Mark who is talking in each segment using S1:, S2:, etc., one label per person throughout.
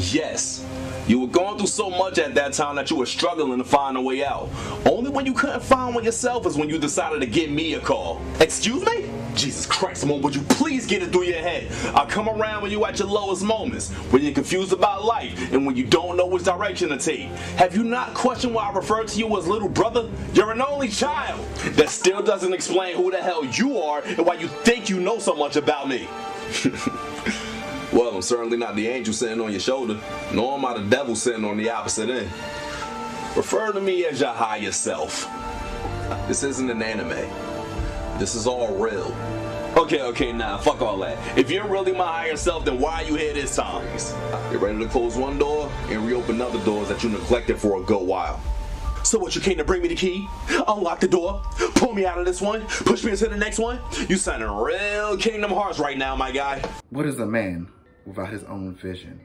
S1: Yes, you were going through so much at that time that you were struggling to find a way out. Only when you couldn't find one yourself is when you decided to give me a call. Excuse me? Jesus Christ, Mo, would you please get it through your head? I'll come around when you're at your lowest moments, when you're confused about life, and when you don't know which direction to take. Have you not questioned why I refer to you as little brother? You're an only child. That still doesn't explain who the hell you are and why you think you know so much about me. Well, I'm certainly not the angel sitting on your shoulder, nor am I the devil sitting on the opposite end. Refer to me as your higher self. This isn't an anime. This is all real. Okay, nah, fuck all that. If you're really my higher self, then why are you here this time? You're ready to close one door and reopen other doors that you neglected for a good while. So what, you came to bring me the key? Unlock the door? Pull me out of this one? Push me into the next one? You sounding real Kingdom Hearts right now, my guy.
S2: What is a man without his own vision?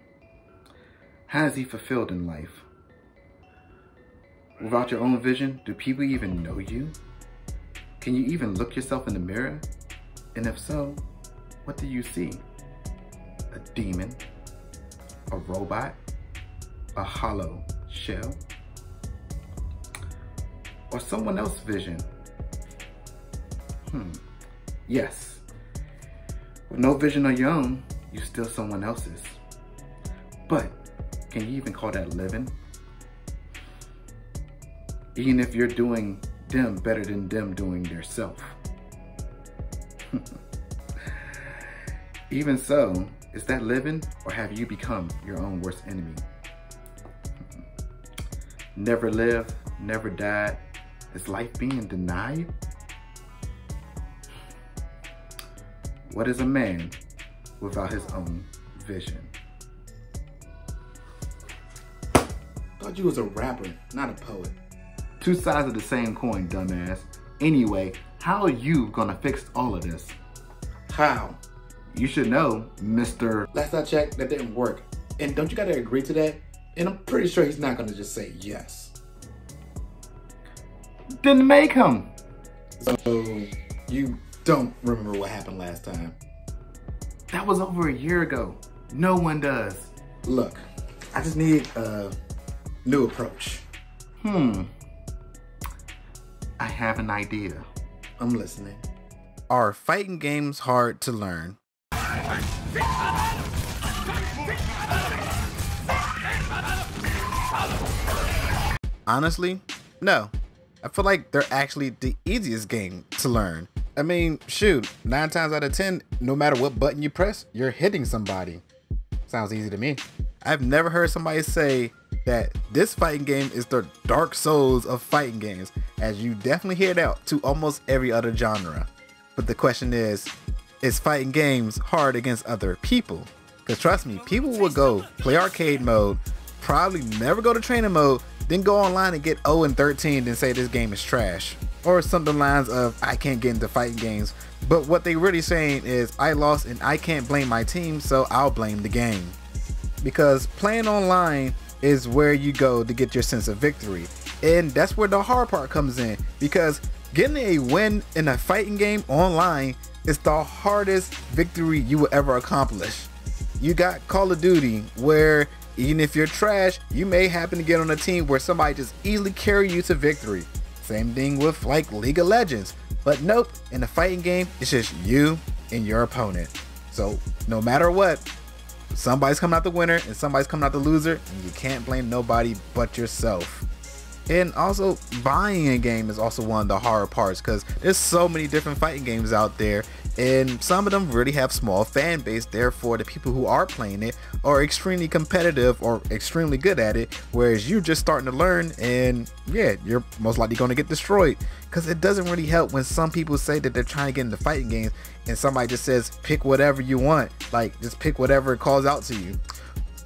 S2: How is he fulfilled in life? Without your own vision, do people even know you? Can you even look yourself in the mirror? And if so, what do you see? A demon? A robot? A hollow shell? Or someone else's vision? Yes. With no vision of your own, you're still someone else's. But can you even call that living? Even if you're doing them better than them doing their self. Even so, is that living, or have you become your own worst enemy? Never lived, never died. Is life being denied? What is a man without his own vision?
S3: Thought you was a rapper, not a poet.
S2: Two sides of the same coin, dumbass. Anyway, how are you gonna fix all of this?
S3: How?
S2: You should know, Mr.
S3: Last I checked, that didn't work. And don't you gotta agree to that? And I'm pretty sure he's not gonna just say yes.
S2: Then make him.
S3: So, you don't remember what happened last time?
S2: That was over a year ago. No one does.
S3: Look, I just need a new approach.
S2: I have an idea.
S3: I'm listening.
S4: Are fighting games hard to learn? Honestly, no. I feel like they're actually the easiest game to learn. I mean, shoot, 9 times out of 10, no matter what button you press, you're hitting somebody. Sounds easy to me. I've never heard somebody say that this fighting game is the Dark Souls of fighting games, as you definitely hear it out to almost every other genre. But the question is fighting games hard against other people? Because trust me, people will go play arcade mode, probably never go to training mode, then go online and get 0 and 13 and say this game is trash. Or something lines of, I can't get into fighting games. But what they really saying is, I lost and I can't blame my team, so I'll blame the game. Because playing online is where you go to get your sense of victory. And that's where the hard part comes in. Because getting a win in a fighting game online is the hardest victory you will ever accomplish. You got Call of Duty, where even if you're trash, you may happen to get on a team where somebody just easily carry you to victory. Same thing with like League of Legends. But nope, in a fighting game, it's just you and your opponent. So no matter what, somebody's coming out the winner and somebody's coming out the loser, and you can't blame nobody but yourself. And also, buying a game is also one of the hard parts, because there's so many different fighting games out there, and some of them really have small fan base. Therefore, the people who are playing it are extremely competitive or extremely good at it, whereas you're just starting to learn, and yeah, you're most likely going to get destroyed. Because it doesn't really help when some people say that they're trying to get into fighting games and somebody just says pick whatever you want, like just pick whatever it calls out to you.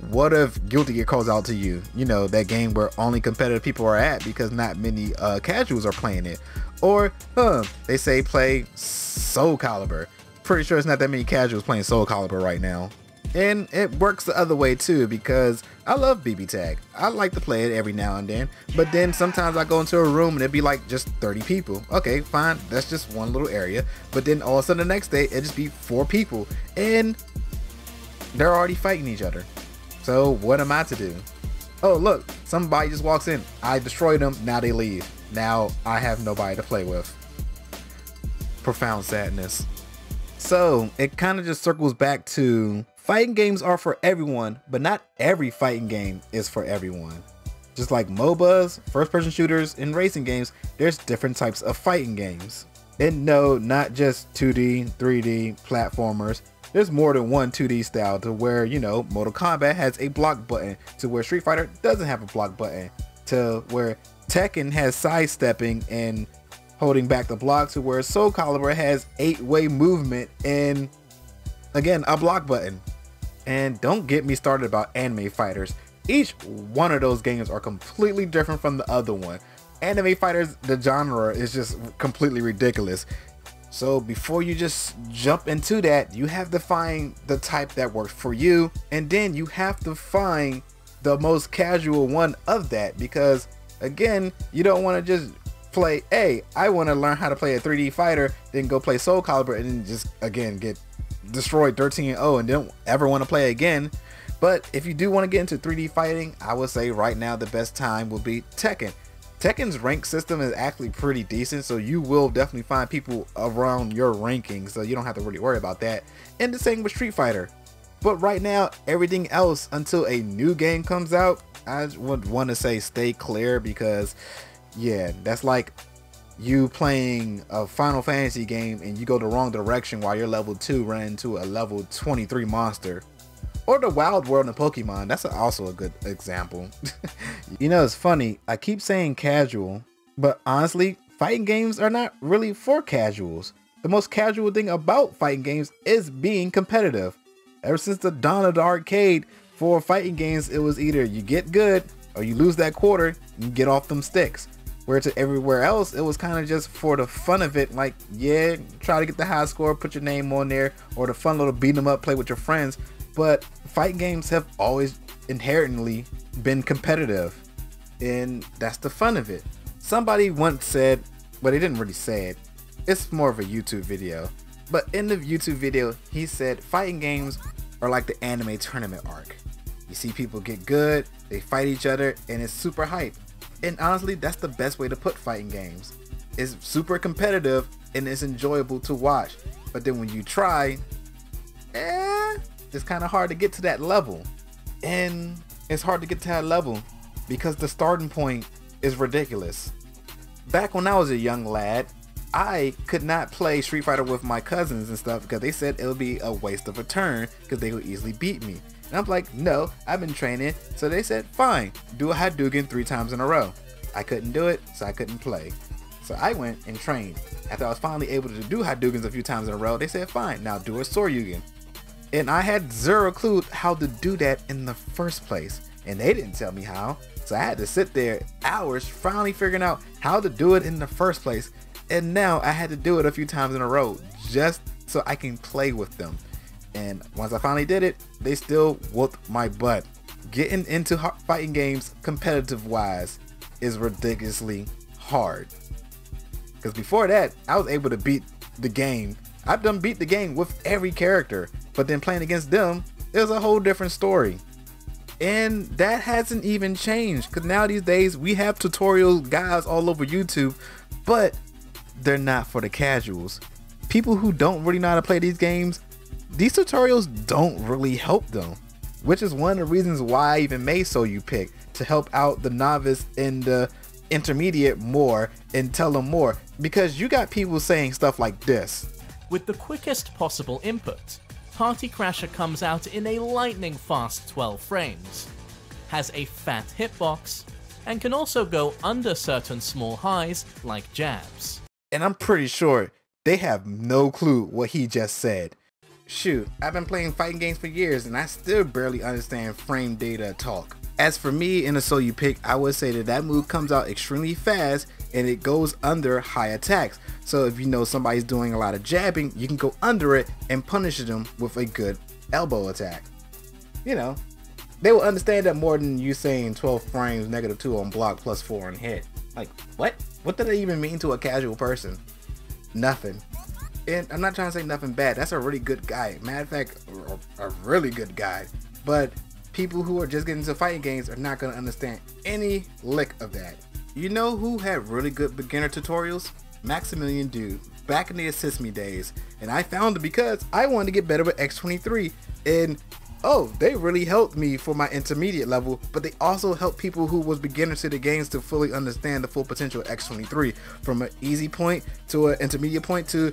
S4: What if Guilty Gear calls out to you? You know, that game where only competitive people are at because not many casuals are playing it. Or they say play Soul Calibur. Pretty sure it's not that many casuals playing Soul Calibur right now. And it works the other way too, because I love BB Tag. I like to play it every now and then, but then sometimes I go into a room and it'd be like just 30 people. Okay, fine, that's just one little area. But then all of a sudden the next day it'd just be 4 people and they're already fighting each other. So what am I to do? Oh look, somebody just walks in. I destroy them, now they leave. Now I have nobody to play with. Profound sadness. So it kind of just circles back to fighting games are for everyone, but not every fighting game is for everyone. Just like MOBAs, first-person shooters, and racing games, there's different types of fighting games. And no, not just 2D, 3D platformers. There's more than one 2D style to where, you know, Mortal Kombat has a block button, to where Street Fighter doesn't have a block button, to where Tekken has sidestepping and holding back the block, to where Soul Calibur has 8-way movement and, again, a block button. And don't get me started about anime fighters. Each one of those games are completely different from the other one. Anime fighters, the genre is just completely ridiculous. So before you just jump into that, you have to find the type that works for you, and then you have to find the most casual one of that, because again, you don't want to just play, hey, I want to learn how to play a 3D fighter, then go play Soul Calibur and then just again get destroyed 13-0 and don't ever want to play again. But if you do want to get into 3D fighting, I would say right now the best time will be Tekken. Tekken's rank system is actually pretty decent, so you will definitely find people around your ranking, so you don't have to really worry about that. And the same with Street Fighter. But right now, everything else until a new game comes out, I would want to say stay clear, because yeah, that's like you playing a Final Fantasy game and you go the wrong direction while you're level 2 running into a level 23 monster. Or the Wild World in Pokemon, that's also a good example. You know, it's funny, I keep saying casual, but honestly, fighting games are not really for casuals. The most casual thing about fighting games is being competitive. Ever since the dawn of the arcade, for fighting games, it was either you get good or you lose that quarter and you get off them sticks. Where to everywhere else, it was kind of just for the fun of it, like, yeah, try to get the high score, put your name on there, or the fun little beat 'em up, play with your friends. But fighting games have always inherently been competitive, and that's the fun of it. Somebody once said, but they didn't really say it, it's more of a YouTube video, but in the YouTube video, he said fighting games are like the anime tournament arc. You see people get good, they fight each other, and it's super hype. And honestly, that's the best way to put fighting games. It's super competitive and it's enjoyable to watch. But then when you try, it's kind of hard to get to that level. And it's hard to get to that level because the starting point is ridiculous. Back when I was a young lad, I could not play Street Fighter with my cousins and stuff because they said it would be a waste of a turn because they would easily beat me. And I'm like, no, I've been training. So they said, fine, do a Hadouken 3 times in a row. I couldn't do it, so I couldn't play. So I went and trained. After I was finally able to do Hadoukens a few times in a row, they said, fine, now do a Soryuken. And I had zero clue how to do that in the first place. And they didn't tell me how. So I had to sit there hours finally figuring out how to do it in the first place. And now I had to do it a few times in a row just so I can play with them. And once I finally did it, they still whooped my butt. Getting into fighting games competitive wise is ridiculously hard. Because before that, I was able to beat the game. I've done beat the game with every character, but then playing against them, it was a whole different story. And that hasn't even changed, because now these days we have tutorial guides all over YouTube, but they're not for the casuals. People who don't really know how to play these games, these tutorials don't really help them, which is one of the reasons why I even made So You Pick, to help out the novice and the intermediate more and tell them more, because you got people saying stuff like this.
S5: With the quickest possible input, Party Crasher comes out in a lightning fast 12 frames, has a fat hitbox, and can also go under certain small highs like jabs.
S4: And I'm pretty sure they have no clue what he just said. Shoot, I've been playing fighting games for years and I still barely understand frame data talk. As for me in a So You Pick, I would say that move comes out extremely fast and it goes under high attacks. So if you know somebody's doing a lot of jabbing, you can go under it and punish them with a good elbow attack. You know, they will understand that more than you saying 12 frames, -2 on block, +4 on hit. Like, what? What did that even mean to a casual person? Nothing. And I'm not trying to say nothing bad. That's a really good guide. Matter of fact, a really good guide. But people who are just getting into fighting games are not going to understand any lick of that. You know who had really good beginner tutorials? Maximilian Dude, back in the Assist Me days. And I found it because I wanted to get better with X23. And oh, they really helped me for my intermediate level, but they also helped people who was beginners to the games to fully understand the full potential of X23, from an easy point to an intermediate point to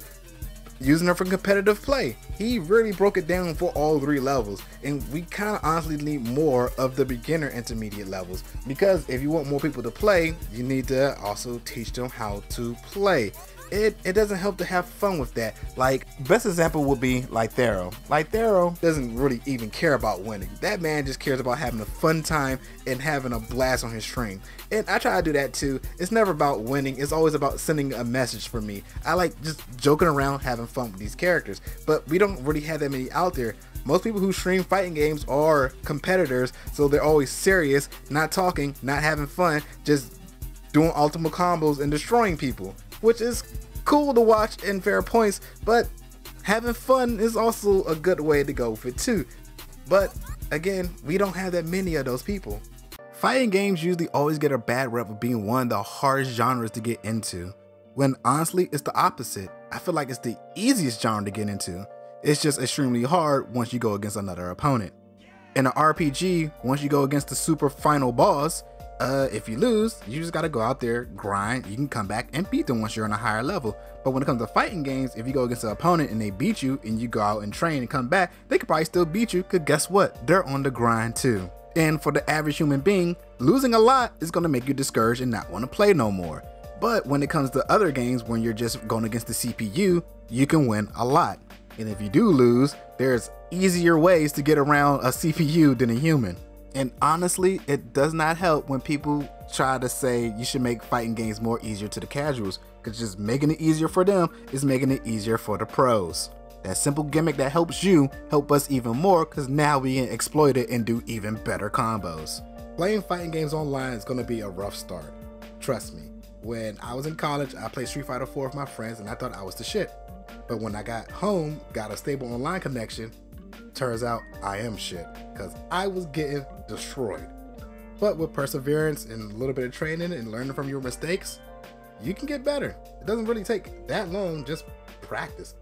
S4: using her for competitive play. He really broke it down for all 3 levels, and we kind of honestly need more of the beginner intermediate levels, because if you want more people to play, you need to also teach them how to play. It doesn't help to have fun with that. Like, best example would be Lythero. Lythero doesn't really even care about winning. That man just cares about having a fun time and having a blast on his stream. And I try to do that too. It's never about winning. It's always about sending a message for me. I like just joking around, having fun with these characters. But we don't really have that many out there. Most people who stream fighting games are competitors, so they're always serious, not talking, not having fun, just doing ultimate combos and destroying people, which is cool to watch and fair points, but having fun is also a good way to go with it too. But again, we don't have that many of those people. Fighting games usually always get a bad rep of being one of the hardest genres to get into, when honestly it's the opposite. I feel like it's the easiest genre to get into. It's just extremely hard once you go against another opponent. In an RPG, once you go against the super final boss, if you lose, you just gotta go out there, grind, you can come back and beat them once you're on a higher level. But when it comes to fighting games, if you go against an opponent and they beat you and you go out and train and come back, they could probably still beat you, because guess what? They're on the grind too. And for the average human being, losing a lot is gonna make you discouraged and not wanna play no more. But when it comes to other games, when you're just going against the CPU, you can win a lot. And if you do lose, there's easier ways to get around a CPU than a human. And honestly, it does not help when people try to say you should make fighting games more easier to the casuals, because just making it easier for them is making it easier for the pros. That simple gimmick that helps you help us even more, because now we can exploit it and do even better combos. Playing fighting games online is going to be a rough start. Trust me. When I was in college, I played Street Fighter 4 with my friends and I thought I was the shit. But when I got home, got a stable online connection, turns out I am shit, because I was getting destroyed. But with perseverance and a little bit of training and learning from your mistakes, you can get better. It doesn't really take that long, just practice.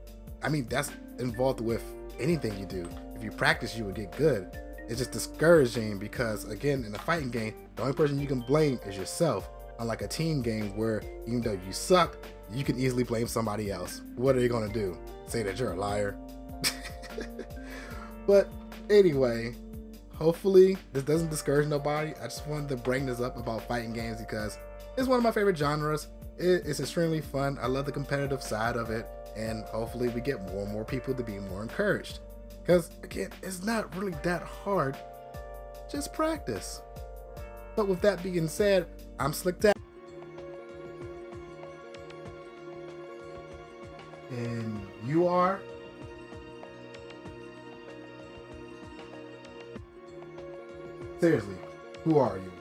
S4: I mean, that's involved with anything you do. If you practice, you will get good. It's just discouraging because, again, in a fighting game, the only person you can blame is yourself. Unlike a team game where even though you suck, you can easily blame somebody else. What are you gonna do? Say that you're a liar? But anyway, hopefully this doesn't discourage nobody. I just wanted to bring this up about fighting games because it's one of my favorite genres. It's extremely fun. I love the competitive side of it, and hopefully we get more and more people to be more encouraged. Because again, it's not really that hard. Just practice. But with that being said, I'm Slick Tap. And you are? Seriously, who are you?